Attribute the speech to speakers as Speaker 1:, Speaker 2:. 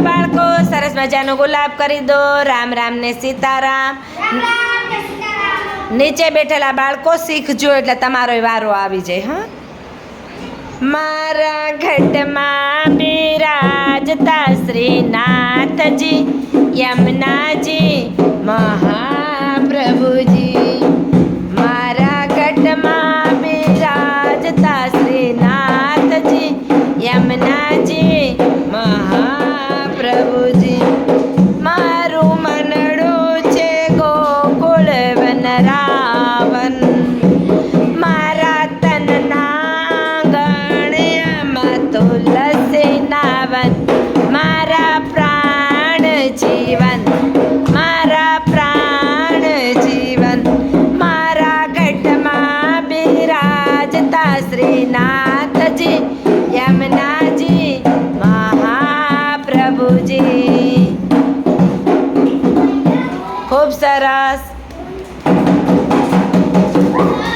Speaker 1: બાળકો સરસ મજાનો ગુલાબ કરી દો. રામ રામ ને સીતારામ. નીચે બેઠેલા બાળકો શીખજો એટલે તમારો વારો આવી જાય. હા, મારા ઘટમાં બિરાજતા શ્રીનાથજી, યમુનાજી મહાપ્રભુજી. મારા ઘટમાં બિરાજતા શ્રીનાથજી, યમુનાજી મહાપ્રભુજી. મારું મનડું છે ગોકુળ વનરાવન, મારા તનના ગણ્યમાં તુલસી નાવન. મારા પ્રાણ જીવન, મારા પ્રાણ જીવન. મારા ઘટમાં બિરાજતા શ્રીનાથજી, યમુનાજી મહાપ્રભુજી. ખૂબ સરસ.